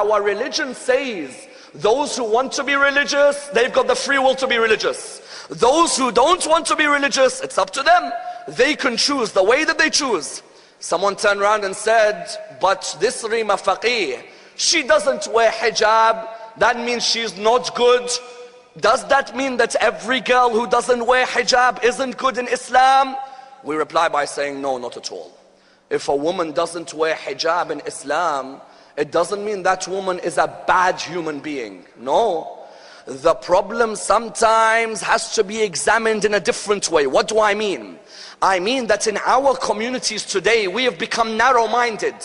our religion says those who want to be religious, they've got the free will to be religious. Those who don't want to be religious, it's up to them. They can choose the way that they choose. Someone turned around and said, but this Rima Faqih, she doesn't wear hijab, that means she's not good. Does that mean that every girl who doesn't wear hijab isn't good in Islam? We reply by saying, no, not at all. If a woman doesn't wear hijab in Islam, it doesn't mean that woman is a bad human being. No. The problem sometimes has to be examined in a different way. What do I mean? I mean that in our communities today, we have become narrow-minded.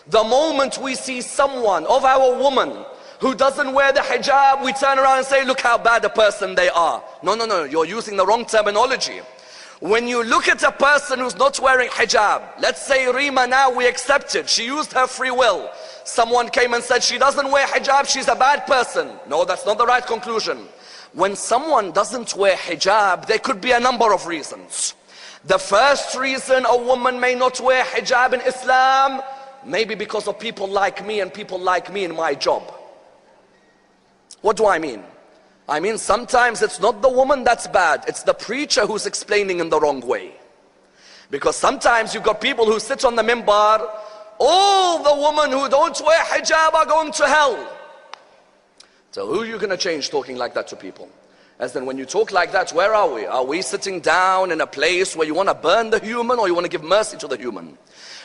The moment we see someone of our woman who doesn't wear the hijab, we turn around and say, look how bad a person they are. No, no, no, you're using the wrong terminology. When you look at a person who's not wearing hijab, let's say Rima now, we accept it, she used her free will. Someone came and said she doesn't wear hijab, she's a bad person. No, that's not the right conclusion. When someone doesn't wear hijab, there could be a number of reasons. The first reason a woman may not wear hijab in Islam, maybe because of people like me and people like me in my job. What do I mean? I mean sometimes it's not the woman that's bad, it's the preacher who's explaining in the wrong way. Because sometimes you've got people who sit on the minbar, all the women who don't wear hijab are going to hell. So who are you going to change talking like that to people? As in, when you talk like that, where are we? Are we sitting down in a place where you want to burn the human or you want to give mercy to the human?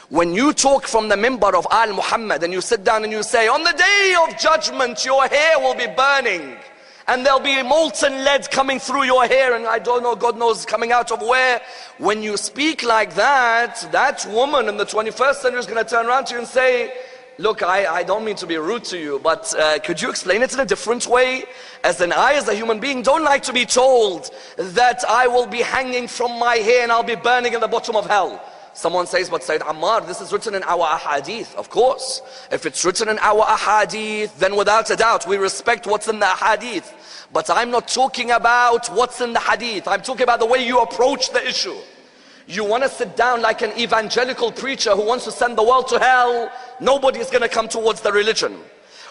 When you talk from the minbar of Al Muhammad and you sit down and you say, on the day of judgment your hair will be burning and there'll be molten lead coming through your hair and I don't know, God knows coming out of where. When you speak like that, that woman in the 21st century is going to turn around to you and say, look, I don't mean to be rude to you, but could you explain it in a different way? As in, I as a human being don't like to be told that I will be hanging from my hair and I'll be burning in the bottom of hell. Someone says, but Sayyid Ammar, this is written in our ahadith. Of course, if it's written in our ahadith, then without a doubt we respect what's in the ahadith. But I'm not talking about what's in the hadith, I'm talking about the way you approach the issue. You want to sit down like an evangelical preacher who wants to send the world to hell, nobody's going to come towards the religion.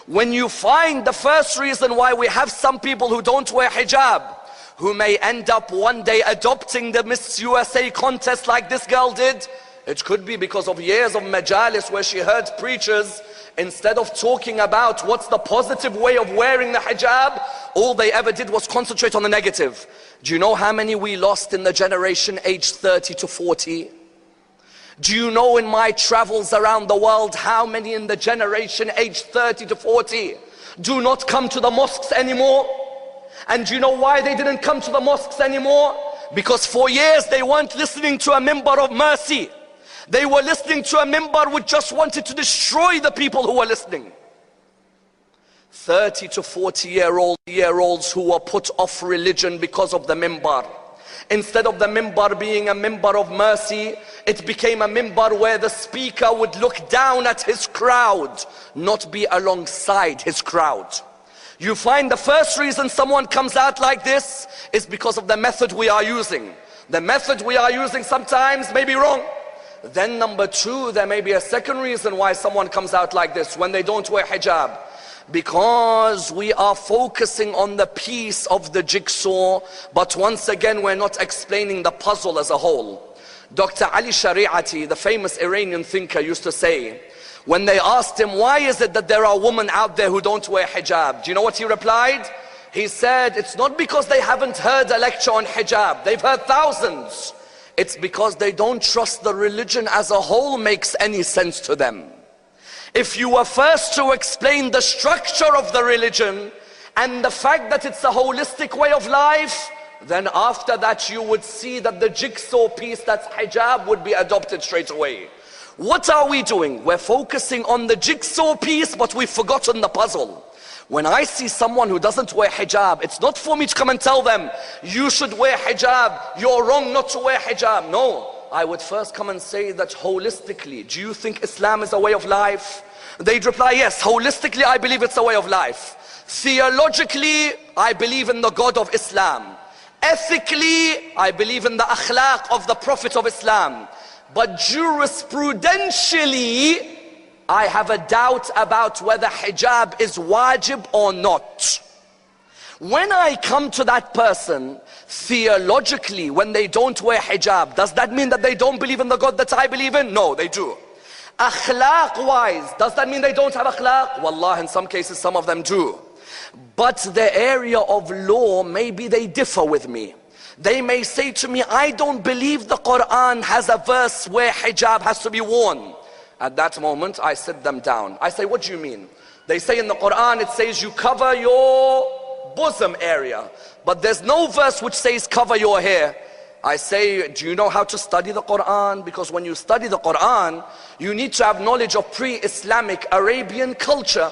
When you find the first reason why we have some people who don't wear hijab, who may end up one day adopting the Miss USA contest like this girl did, it could be because of years of majalis where she heard preachers, instead of talking about what's the positive way of wearing the hijab, all they ever did was concentrate on the negative. Do you know how many we lost in the generation aged 30 to 40? Do you know in my travels around the world how many in the generation aged 30 to 40 do not come to the mosques anymore? And do you know why they didn't come to the mosques anymore? Because for years they weren't listening to a minbar of mercy. They were listening to a minbar which just wanted to destroy the people who were listening. 30 to 40-year-olds who were put off religion because of the minbar. Instead of the minbar being a minbar of mercy, it became a minbar where the speaker would look down at his crowd, not be alongside his crowd. You find the first reason someone comes out like this is because of the method we are using. The method we are using sometimes may be wrong. Then number two, there may be a second reason why someone comes out like this when they don't wear hijab. Because we are focusing on the piece of the jigsaw, but once again we're not explaining the puzzle as a whole. Dr. Ali Shariati, the famous Iranian thinker, used to say, when they asked him, why is it that there are women out there who don't wear hijab? Do you know what he replied? He said, it's not because they haven't heard a lecture on hijab. They've heard thousands. It's because they don't trust the religion as a whole makes any sense to them. If you were first to explain the structure of the religion and the fact that it's a holistic way of life, then after that you would see that the jigsaw piece that's hijab would be adopted straight away. What are we doing? We're focusing on the jigsaw piece, but we've forgotten the puzzle. When I see someone who doesn't wear hijab, it's not for me to come and tell them, you should wear hijab, you're wrong not to wear hijab. No, I would first come and say that holistically, do you think Islam is a way of life? They'd reply, yes, holistically I believe it's a way of life. Theologically, I believe in the God of Islam. Ethically, I believe in the akhlaq of the Prophet of Islam. But jurisprudentially, I have a doubt about whether hijab is wajib or not. When I come to that person, theologically, when they don't wear hijab, does that mean that they don't believe in the God that I believe in? No, they do. Akhlaq wise, does that mean they don't have akhlaq? Wallah, in some cases, some of them do. But the area of law, maybe they differ with me. They may say to me, I don't believe the Quran has a verse where hijab has to be worn. At that moment, I sit them down. I say, what do you mean? They say in the Quran, it says you cover your bosom area. But there's no verse which says cover your hair. I say, do you know how to study the Quran? Because when you study the Quran, you need to have knowledge of pre-Islamic Arabian culture.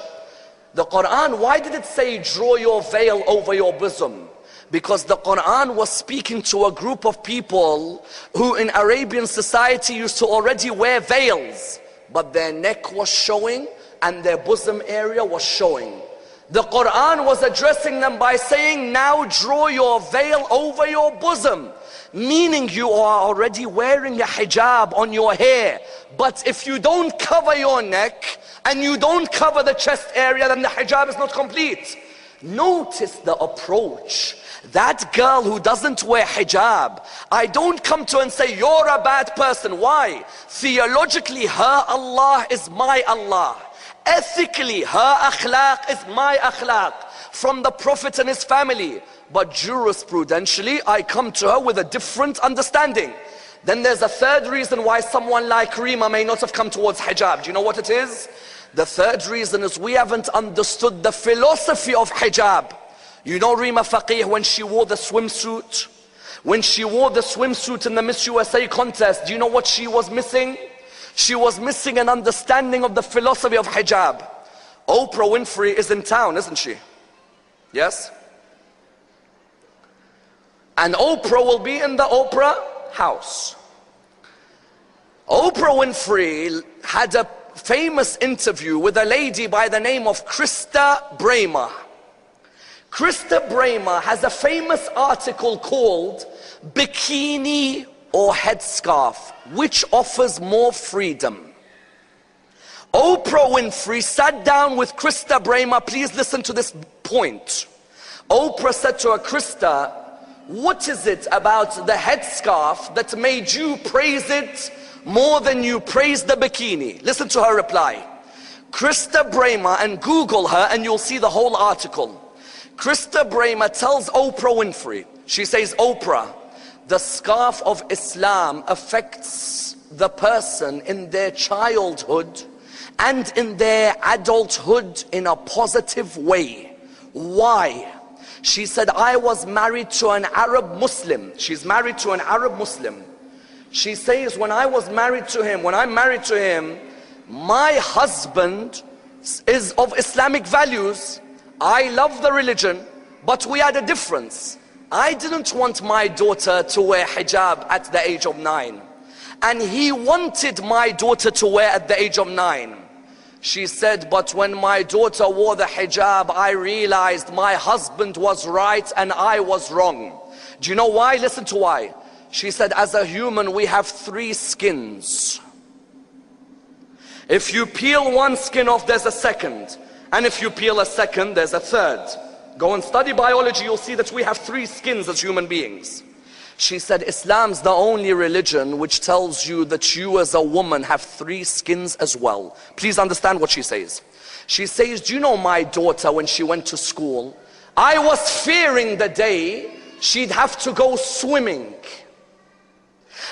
The Quran, why did it say draw your veil over your bosom? Because the Quran was speaking to a group of people who in Arabian society used to already wear veils, but their neck was showing and their bosom area was showing. The Quran was addressing them by saying, now draw your veil over your bosom. Meaning you are already wearing a hijab on your hair. But if you don't cover your neck and you don't cover the chest area, then the hijab is not complete. Notice the approach. That girl who doesn't wear hijab, I don't come to and say, you're a bad person. Why? Theologically, her Allah is my Allah. Ethically, her akhlaq is my akhlaq. From the Prophet and his family. But jurisprudentially, I come to her with a different understanding. Then there's a third reason why someone like Rima may not have come towards hijab. Do you know what it is? The third reason is we haven't understood the philosophy of hijab. You know Rima Faqih, when she wore the swimsuit? When she wore the swimsuit in the Miss USA contest, do you know what she was missing? She was missing an understanding of the philosophy of hijab. Oprah Winfrey is in town, isn't she? Yes? And Oprah will be in the Oprah house. Oprah Winfrey had a famous interview with a lady by the name of Krista Bremer. Krista Bremer has a famous article called Bikini or Headscarf, which offers more freedom. Oprah Winfrey sat down with Krista Bremer. Please listen to this point. Oprah said to her, Krista, what is it about the headscarf that made you praise it more than you praise the bikini? Listen to her reply. Krista Bremer, and Google her and you'll see the whole article. Krista Bremer tells Oprah Winfrey, she says, Oprah, the scarf of Islam affects the person in their childhood and in their adulthood in a positive way. Why? She said, I was married to an Arab Muslim. She's married to an Arab Muslim. She says, when I'm married to him, my husband is of Islamic values. I love the religion, but we had a difference. I didn't want my daughter to wear hijab at the age of 9. And he wanted my daughter to wear at the age of 9. She said, but when my daughter wore the hijab, I realized my husband was right and I was wrong. Do you know why? Listen to why. She said, as a human, we have 3 skins. If you peel one skin off, there's a second. And if you peel a second, there's a third. Go and study biology, you'll see that we have 3 skins as human beings. She said, Islam's the only religion which tells you that you as a woman have 3 skins as well. Please understand what she says. She says, do you know my daughter, when she went to school, I was fearing the day she'd have to go swimming.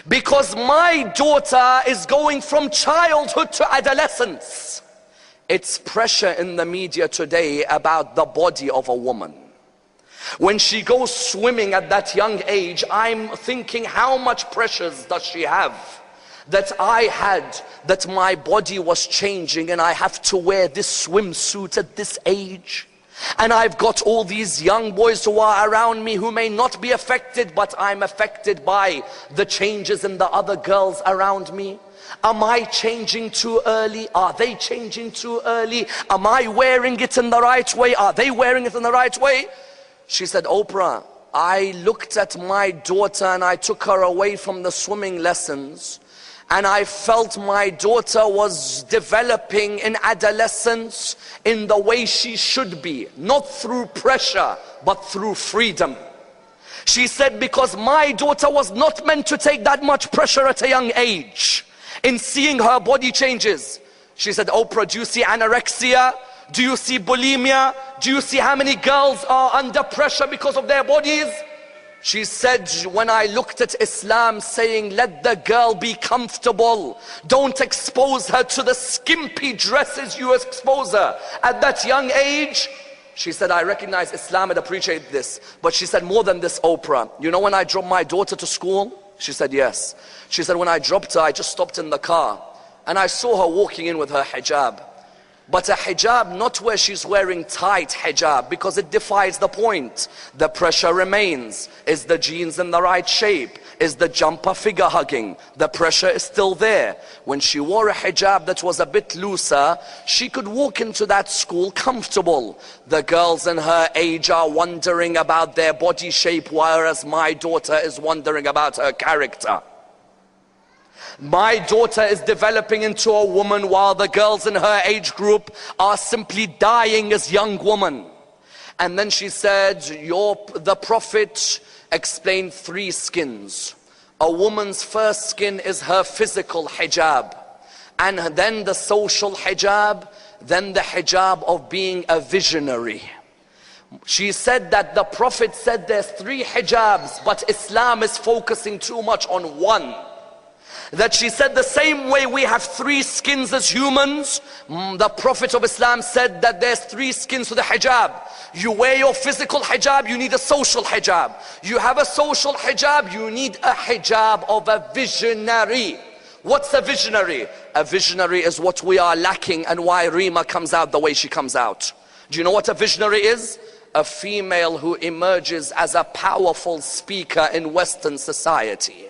Because my daughter is going from childhood to adolescence. It's pressure in the media today about the body of a woman. When she goes swimming at that young age, I'm thinking, how much pressures does she have that I had, that my body was changing and I have to wear this swimsuit at this age? And I've got all these young boys who are around me who may not be affected, but I'm affected by the changes in the other girls around me. Am I changing too early? Are they changing too early? Am I wearing it in the right way? Are they wearing it in the right way? She said, Oprah, I looked at my daughter and I took her away from the swimming lessons And I felt my daughter was developing in adolescence in the way she should be, not through pressure, but through freedom. She said, because my daughter was not meant to take that much pressure at a young age in seeing her body changes. She said, Oprah, do you see anorexia? Do you see bulimia? Do you see how many girls are under pressure because of their bodies? She said, when I looked at Islam saying, let the girl be comfortable, don't expose her to the skimpy dresses you expose her at that young age. She said, I recognize Islam and appreciate this. But she said, more than this, Oprah, you know when I dropped my daughter to school? She said, yes. She said, when I dropped her, I just stopped in the car and I saw her walking in with her hijab. But a hijab, not where she's wearing tight hijab, because it defies the point. The pressure remains. Is the jeans in the right shape? Is the jumper figure hugging? The pressure is still there. When she wore a hijab that was a bit looser, she could walk into that school comfortable. The girls in her age are wondering about their body shape, whereas my daughter is wondering about her character. My daughter is developing into a woman while the girls in her age group are simply dying as young women. And then she said, the Prophet explained 3 skins. A woman's first skin is her physical hijab, and then the social hijab, then the hijab of being a visionary. She said that the Prophet said there's 3 hijabs, but Islam is focusing too much on one. That she said the same way we have 3 skins as humans, the Prophet of Islam said that there's 3 skins to the hijab. You wear your physical hijab, you need a social hijab. You have a social hijab, you need a hijab of a visionary. What's a visionary? A visionary is what we are lacking and why Rima comes out the way she comes out. Do you know what a visionary is? A female who emerges as a powerful speaker in Western society.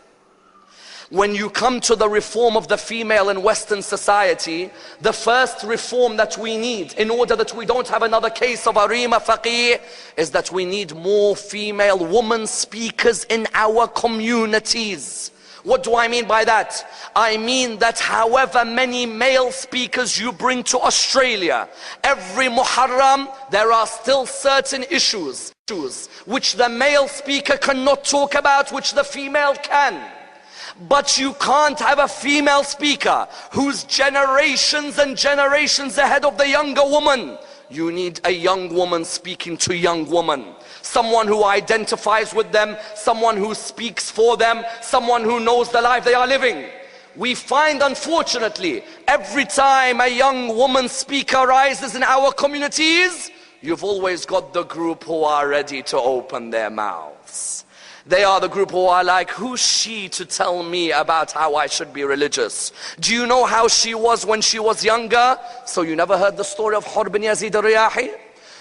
When you come to the reform of the female in Western society, the first reform that we need in order that we don't have another case of Arima Faqih is that we need more female women speakers in our communities. What do I mean by that? I mean that however many male speakers you bring to Australia, every Muharram there are still certain issues which the male speaker cannot talk about, which the female can. But you can't have a female speaker who's generations and generations ahead of the younger woman. You need a young woman speaking to young woman. Someone who identifies with them, someone who speaks for them, someone who knows the life they are living. We find, unfortunately, every time a young woman speaker rises in our communities, you've always got the group who are ready to open their mouths. They are the group who are like, who's she to tell me about how I should be religious? Do you know how she was when she was younger? So you never heard the story of Hur bin Yazid al-Riyahi?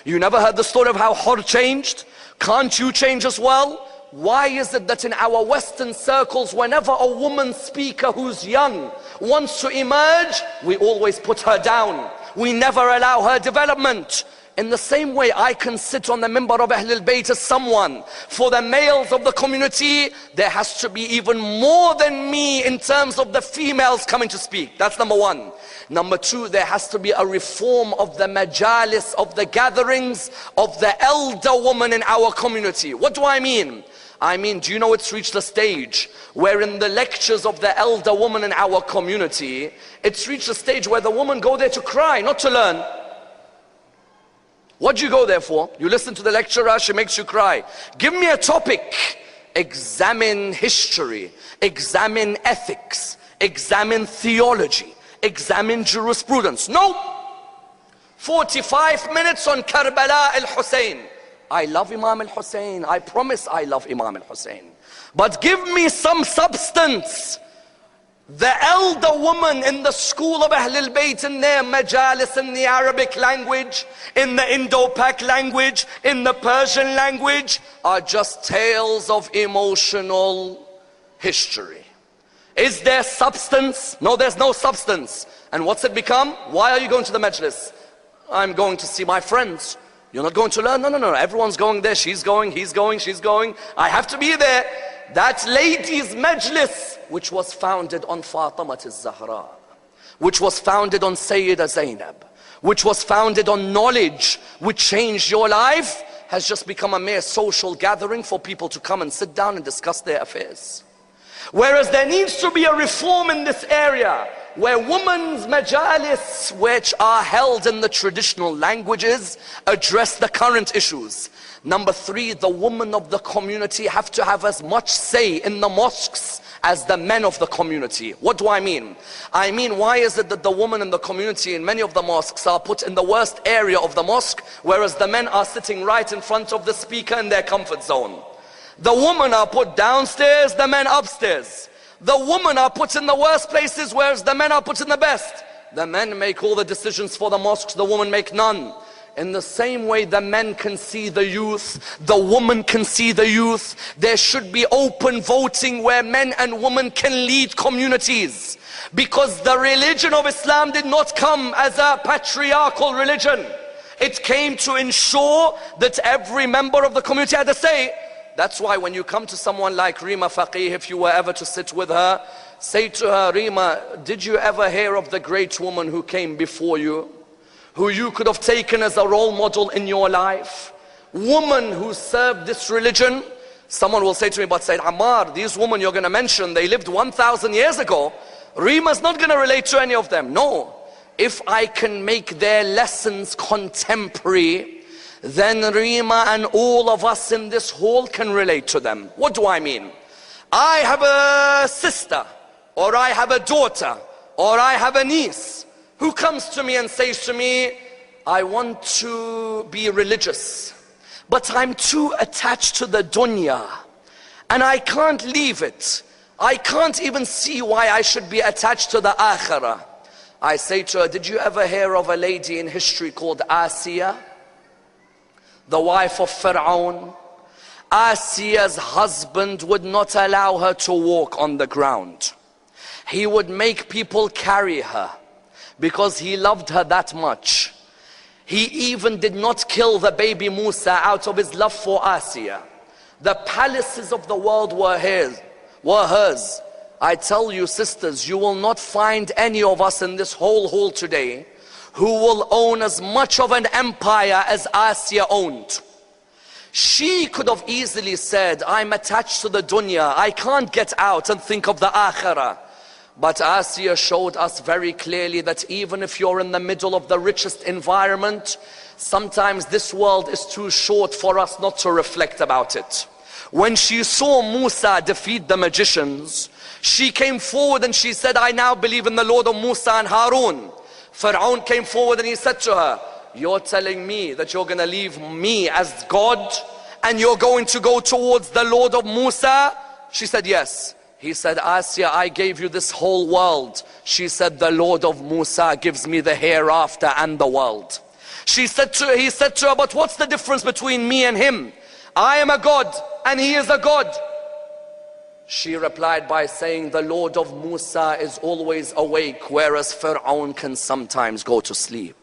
You never heard the story of how Hur changed? Can't you change as well? Why is it that in our Western circles, whenever a woman speaker who's young wants to emerge, we always put her down? We never allow her development. In the same way, I can sit on the minbar of Ahlul Bayt as someone. For the males of the community, there has to be even more than me in terms of the females coming to speak. That's number 1. Number 2, there has to be a reform of the majalis, of the gatherings of the elder woman in our community. What do I mean? I mean, do you know it's reached a stage where in the lectures of the elder woman in our community, it's reached a stage where the women go there to cry, not to learn. What do you go there for? You listen to the lecturer, she makes you cry. Give me a topic. Examine history, examine ethics, examine theology, examine jurisprudence. No! 45 minutes on Karbala al-Hussein. I love Imam al-Hussein. I promise I love Imam al-Hussein. But give me some substance. The elder woman in the school of Ahlul Bayt, in their majalis, in the Arabic language, in the Indo-Pak language, in the Persian language, are just tales of emotional history. Is there substance? No, there's no substance. And what's it become? Why are you going to the majlis? I'm going to see my friends. You're not going to learn? No. Everyone's going there. She's going, he's going, she's going. I have to be there. That ladies' majlis, which was founded on Fatima al-Zahra, which was founded on Sayyida Zainab, which was founded on knowledge, which changed your life, has just become a mere social gathering for people to come and sit down and discuss their affairs. Whereas there needs to be a reform in this area, where women's majalis, which are held in the traditional languages, address the current issues. Number 3, the women of the community have to have as much say in the mosques as the men of the community. What do I mean? I mean, why is it that the women in the community in many of the mosques are put in the worst area of the mosque, whereas the men are sitting right in front of the speaker in their comfort zone? The women are put downstairs, the men upstairs. The women are put in the worst places, whereas the men are put in the best. The men make all the decisions for the mosques, the women make none. In the same way the men can see the youth, the women can see the youth. There should be open voting where men and women can lead communities. Because the religion of Islam did not come as a patriarchal religion. It came to ensure that every member of the community had a say. That's why when you come to someone like Rima Faqih, if you were ever to sit with her, say to her, Rima, did you ever hear of the great woman who came before you, who you could have taken as a role model in your life? Woman who served this religion. Someone will say to me, but Sayyid Ammar, these women you're going to mention, they lived 1,000 years ago. Rima's not going to relate to any of them. No. If I can make their lessons contemporary, then Rima and all of us in this hall can relate to them. What do I mean? I have a sister, or I have a daughter, or I have a niece who comes to me and says to me, I want to be religious, but I'm too attached to the dunya and I can't leave it. I can't even see why I should be attached to the akhirah. I say to her, did you ever hear of a lady in history called Asiya, the wife of Pharaoh? Asiya's husband would not allow her to walk on the ground. He would make people carry her because he loved her that much. He even did not kill the baby Musa out of his love for Asiya. The palaces of the world were hers. I tell you, sisters, you will not find any of us in this whole hall today who will own as much of an empire as Asiya owned. She could have easily said, I'm attached to the dunya, I can't get out and think of the akhirah. But Asiya showed us very clearly that even if you're in the middle of the richest environment, sometimes this world is too short for us not to reflect about it. When she saw Musa defeat the magicians, she came forward and she said, I now believe in the Lord of Musa and Harun. Pharaoh came forward and he said to her, you're telling me that you're going to leave me as God and you're going to go towards the Lord of Musa? She said, yes. He said, Asiya, I gave you this whole world. She said, the Lord of Musa gives me the hereafter and the world. He said to her, but what's the difference between me and him? I am a God and he is a God. She replied by saying, the Lord of Musa is always awake, whereas Pharaoh can sometimes go to sleep.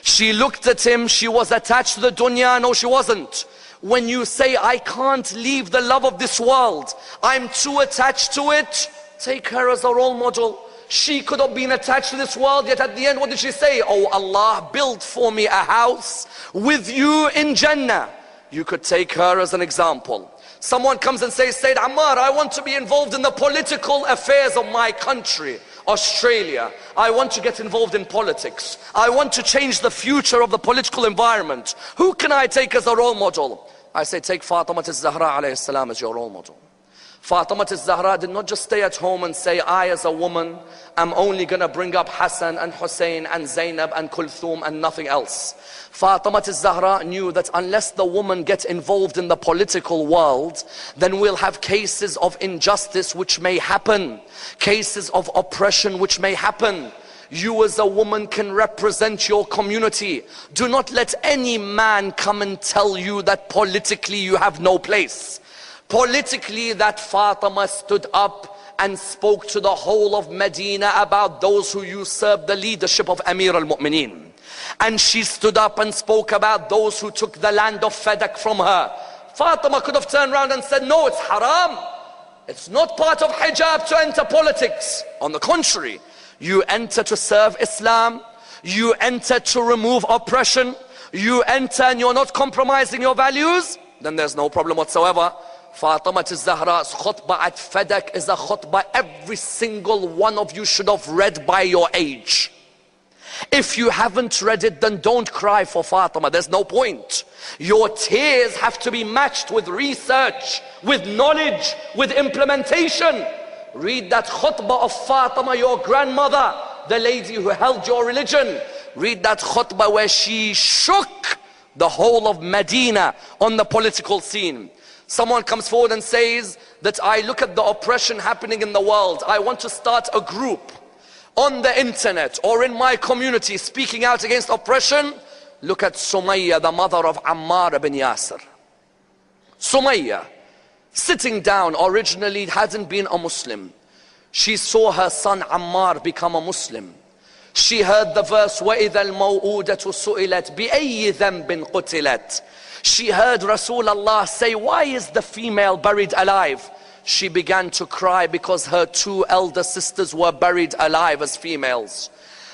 She looked at him, she was attached to the dunya. No, she wasn't. When you say, I can't leave the love of this world, I'm too attached to it, take her as a role model. She could have been attached to this world, yet at the end, what did she say? Oh Allah, build for me a house with you in Jannah. You could take her as an example. Someone comes and says, Sayyid Ammar, I want to be involved in the political affairs of my country, Australia. I want to get involved in politics. I want to change the future of the political environment. Who can I take as a role model? I say, take Fatima al-Zahra alayhi salam as your role model. Fatima al-Zahra did not just stay at home and say, I as a woman am only going to bring up Hassan and Hussein and Zainab and Kulthum and nothing else. Fatima al-Zahra knew that unless the woman gets involved in the political world, then we'll have cases of injustice which may happen, cases of oppression which may happen. You as a woman can represent your community. Do not let any man come and tell you that politically you have no place. Politically, that Fatima stood up and spoke to the whole of Medina about those who usurped the leadership of Amir al-Mu'mineen. And she stood up and spoke about those who took the land of فتاة from her. Fatima could have turned around and said, no, it's haram. It's not part of hijab to enter politics. On the contrary, you enter to serve Islam. You enter to remove oppression. You enter and you're not compromising your values. Then there's no problem whatsoever. Fatima al-Zahra's khutbah at فتاة is a khutbah every single one of you should have read by your age. If you haven't read it, then don't cry for Fatima. There's no point. Your tears have to be matched with research, with knowledge, with implementation. Read that khutbah of Fatima, your grandmother, the lady who held your religion. Read that khutbah where she shook the whole of Medina on the political scene. Someone comes forward and says that I look at the oppression happening in the world. I want to start a group on the internet or in my community speaking out against oppression. Look at Sumayya, the mother of Ammar ibn Yasir. Sumayya, sitting down, originally hadn't been a Muslim. She saw her son Ammar become a Muslim. She heard the verse, وَإِذَا الْمَوْءُودَةُ سُئِلَتْ بِأَيِّ ذَنْبٍ قُتِلَتْ. She heard Rasulullah say, why is the female buried alive? She began to cry because her two elder sisters were buried alive as females.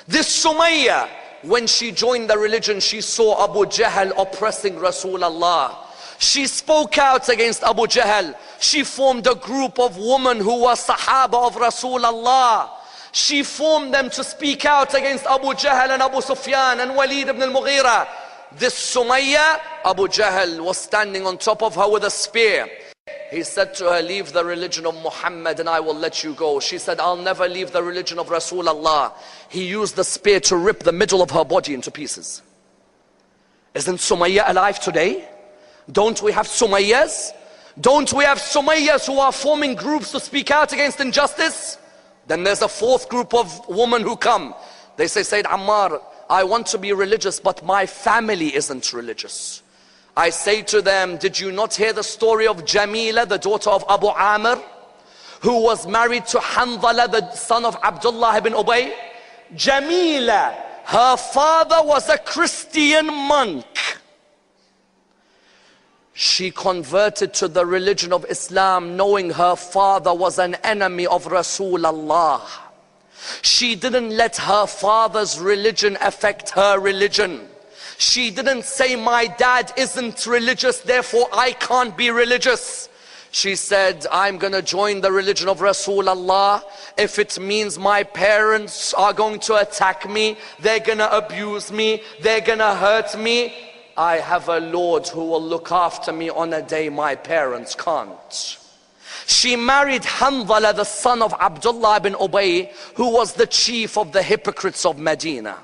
This Sumayya, when she joined the religion, she saw Abu Jahl oppressing Rasulullah. She spoke out against Abu Jahl. She formed a group of women who were Sahaba of Rasulullah. She formed them to speak out against Abu Jahl and Abu Sufyan and Walid ibn al-Mughira. This Sumayya, Abu Jahl was standing on top of her with a spear. He said to her, leave the religion of Muhammad and I will let you go. She said, I'll never leave the religion of Rasulullah. He used the spear to rip the middle of her body into pieces. Isn't Sumayya alive today? Don't we have Sumayyas? Don't we have Sumayyas who are forming groups to speak out against injustice? Then there's a fourth group of women who come. They say, Sayyid Ammar, I want to be religious, but my family isn't religious. I say to them, did you not hear the story of Jamila, the daughter of Abu Amr, who was married to Hanzala, the son of Abdullah ibn Ubay? Jamila, her father was a Christian monk. She converted to the religion of Islam knowing her father was an enemy of Rasulullah. She didn't let her father's religion affect her religion. She didn't say, my dad isn't religious, therefore I can't be religious. She said, I'm going to join the religion of Rasulullah. If it means my parents are going to attack me, they're going to abuse me, they're going to hurt me, I have a Lord who will look after me on a day my parents can't. She married Hanzala, the son of Abdullah ibn Ubay, who was the chief of the hypocrites of Medina.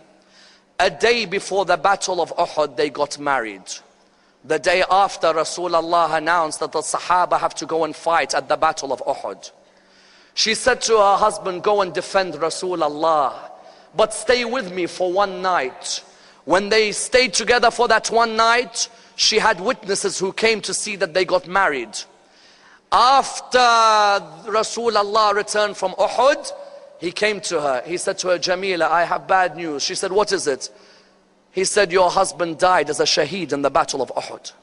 A day before the battle of Uhud, they got married. The day after, Rasulullah announced that the Sahaba have to go and fight at the battle of Uhud. She said to her husband, go and defend Rasulullah, but stay with me for one night. When they stayed together for that one night, she had witnesses who came to see that they got married. After Rasulullah returned from Uhud, he came to her. He said to her, Jamila, I have bad news. She said, what is it? He said, your husband died as a shaheed in the battle of Uhud.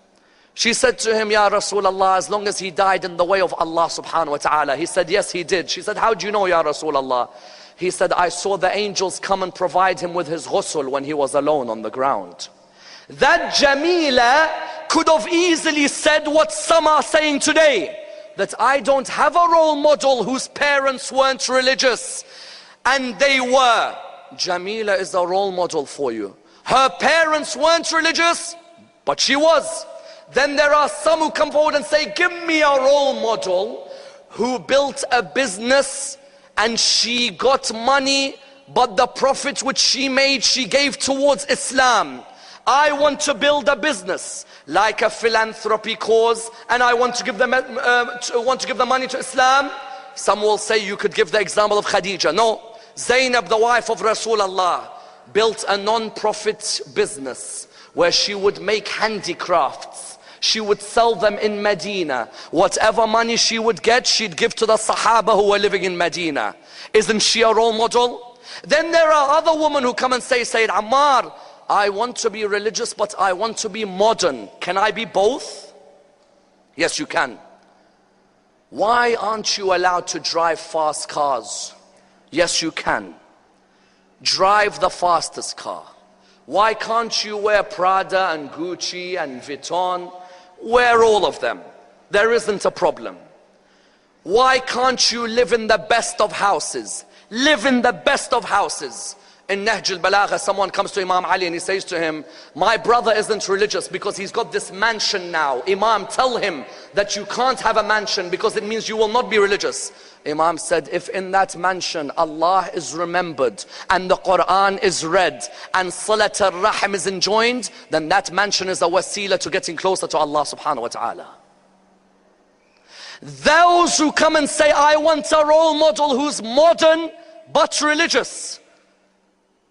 She said to him, Ya Rasulullah, as long as he died in the way of Allah subhanahu wa ta'ala. He said, yes, he did. She said, how do you know, Ya Rasulullah? He said, I saw the angels come and provide him with his ghusl when he was alone on the ground. That Jamila could have easily said what some are saying today, that I don't have a role model whose parents weren't religious, and they were. Jamila is a role model for you. Her parents weren't religious, but she was. Then there are some who come forward and say, give me a role model who built a business and she got money, but the profit which she made, she gave towards Islam. I want to build a business like a philanthropy cause, and I want to give them the money to Islam. Some will say you could give the example of Khadija. No, Zainab, the wife of Rasulullah, built a non-profit business where she would make handicrafts. She would sell them in Medina. Whatever money she would get, she'd give to the Sahaba who were living in Medina. Isn't she a role model? Then there are other women who come and say, Sayyid Ammar, I want to be religious, but I want to be modern. Can I be both? Yes, you can. Why aren't you allowed to drive fast cars? Yes, you can. Drive the fastest car. Why can't you wear Prada and Gucci and Vuitton? Wear all of them. There isn't a problem. Why can't you live in the best of houses? Live in the best of houses. In Nahj al-Balagha, someone comes to Imam Ali and he says to him, my brother isn't religious because he's got this mansion now. Imam, tell him that you can't have a mansion because it means you will not be religious. Imam said, if in that mansion Allah is remembered and the Quran is read and Salat al-Rahim is enjoined, then that mansion is a wasila to getting closer to Allah subhanahu wa ta'ala. Those who come and say, I want a role model who's modern but religious.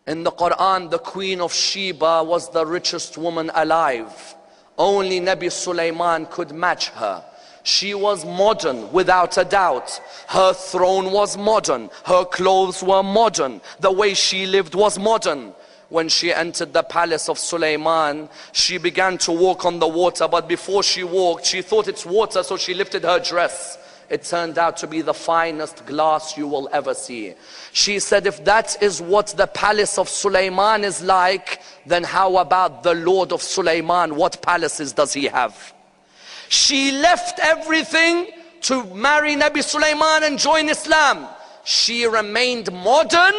In the Quran, the Queen of Sheba was the richest woman alive. Only Nabi Sulaiman could match her. She was modern without a doubt. Her throne was modern. Her clothes were modern. The way she lived was modern. When she entered the palace of Sulaiman, she began to walk on the water, but before she walked, she thought it's water, so she lifted her dress. It turned out to be the finest glass you will ever see. She said, if that is what the palace of Sulaiman is like, then how about the Lord of Sulaiman? What palaces does he have? She left everything to marry Nabi Sulaiman and join Islam. She remained modern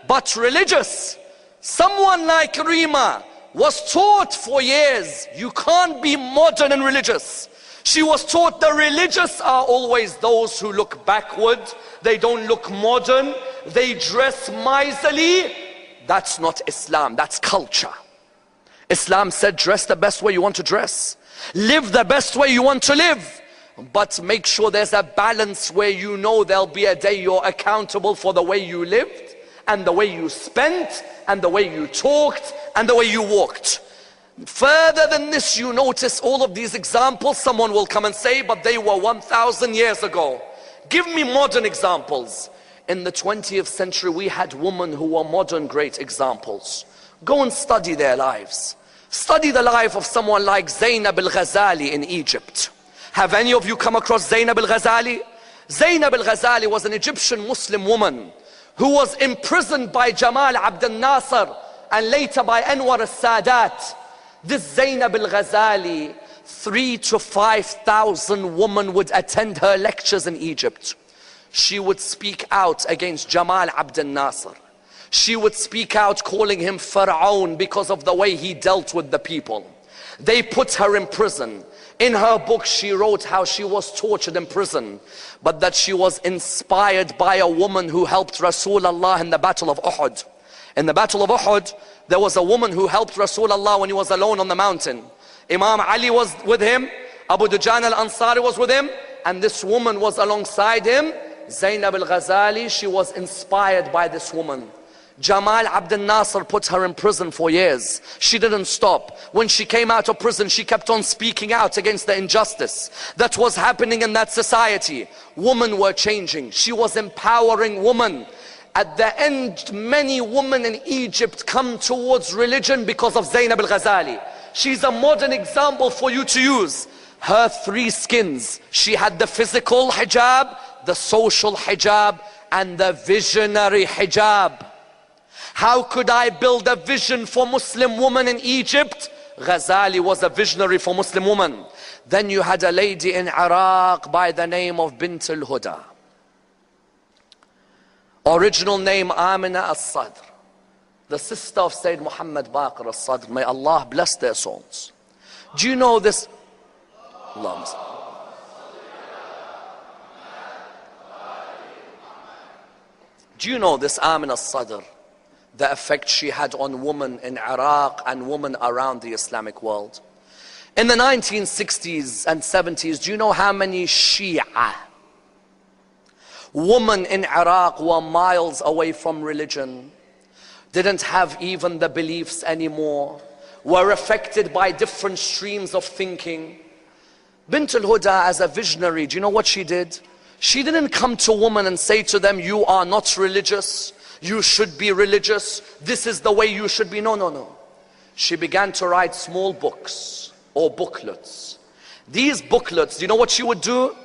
but religious. Someone like Rima was taught for years, you can't be modern and religious. She was taught the religious are always those who look backward. They don't look modern. They dress miserly. That's not Islam, that's culture. Islam said dress the best way you want to dress. Live the best way you want to live. But make sure there's a balance where you know there'll be a day you're accountable for the way you lived and the way you spent and the way you talked and the way you walked. Further than this, you notice all of these examples, someone will come and say, but they were 1,000 years ago. Give me modern examples. In the 20th century, we had women who were modern great examples. Go and study their lives. Study the life of someone like Zainab al-Ghazali in Egypt. Have any of you come across Zainab al-Ghazali? Zainab al-Ghazali was an Egyptian Muslim woman who was imprisoned by Jamal Abdel Nasser and later by Anwar al-Sadat. This Zainab al-Ghazali, 3,000 to 5,000 women would attend her lectures in Egypt. She would speak out against Jamal Abdel Nasser. She would speak out calling him Pharaoh because of the way he dealt with the people. They put her in prison. In her book she wrote how she was tortured in prison, but that she was inspired by a woman who helped Rasulullah in the battle of Uhud. In the battle of Uhud, there was a woman who helped Rasulullah when he was alone on the mountain. Imam Ali was with him, Abu Dujan al-Ansari was with him, and this woman was alongside him. Zainab al-Ghazali, she was inspired by this woman. Jamal Abdel Nasser put her in prison for years. She didn't stop. When she came out of prison, she kept on speaking out against the injustice that was happening in that society. Women were changing. She was empowering women. At the end, many women in Egypt come towards religion because of Zainab al-Ghazali. She's a modern example for you to use. Her three skins. She had the physical hijab, the social hijab, and the visionary hijab. How could I build a vision for Muslim women in Egypt? Ghazali was a visionary for Muslim women. Then you had a lady in Iraq by the name of Bint al-Huda. Original name Amina al-Sadr. The sister of Sayyid Muhammad Baqir al-Sadr. May Allah bless their souls. Do you know this? Do you know this Amina al-Sadr? The effect she had on women in Iraq and women around the Islamic world. In the 1960s and 70s, do you know how many Shia women in Iraq were miles away from religion, didn't have even the beliefs anymore, were affected by different streams of thinking? Bint al-Huda, as a visionary, do you know what she did? She didn't come to women and say to them, you are not religious, you should be religious, this is the way you should be. No, no, no. she began to write small books or booklets. These booklets, do you know what she would do?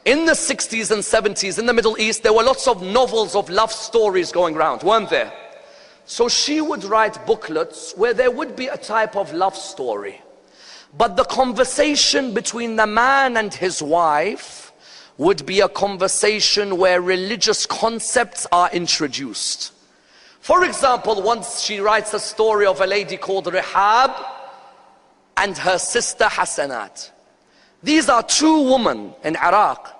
In the 60s and 70s in the Middle East, there were lots of novels of love stories going around, weren't there? So she would write booklets where there would be a type of love story. But the conversation between the man and his wife would be a conversation where religious concepts are introduced. For example, once she writes a story of a lady called Rihab and her sister Hasanat. These are two women in Iraq.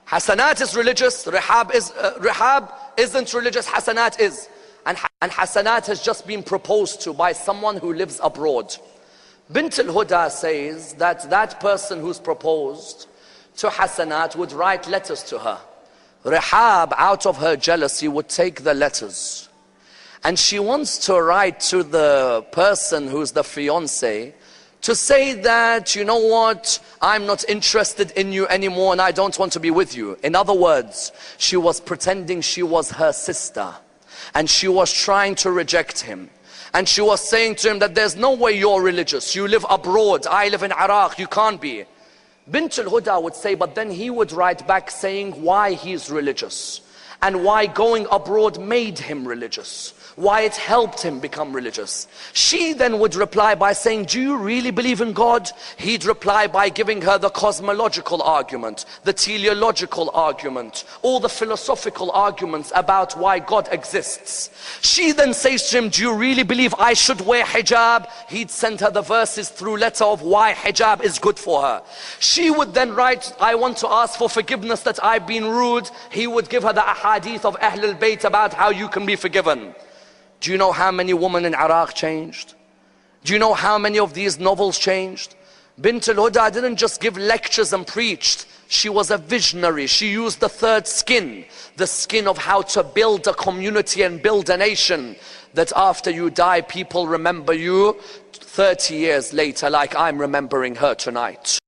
Hasanat is religious, Rihab isn't religious, Hasanat is. And Hasanat has just been proposed to by someone who lives abroad. Bint al-Huda says that that person who's proposed to Hasanat would write letters to her. Rihab, out of her jealousy, would take the letters. And she wants to write to the person who's the fiancé to say that, you know what, I'm not interested in you anymore and I don't want to be with you. In other words, she was pretending she was her sister. And she was trying to reject him. And she was saying to him that there's no way you're religious. You live abroad, I live in Iraq, you can't be. Bint al-Huda would say, but then he would write back saying why he's religious. And why going abroad made him religious. Why it helped him become religious. She then would reply by saying, do you really believe in God? He'd reply by giving her the cosmological argument, the teleological argument, all the philosophical arguments about why God exists. She then says to him, do you really believe I should wear hijab? He'd send her the verses through letter of why hijab is good for her. She would then write, I want to ask for forgiveness that I've been rude. He would give her the ahadith of Ahlul Bayt about how you can be forgiven. Do you know how many women in Iraq changed? Do you know how many of these novels changed? Bint al-Huda didn't just give lectures and preached. She was a visionary. She used the third skin, the skin of how to build a community and build a nation, that after you die, people remember you 30 years later like I'm remembering her tonight.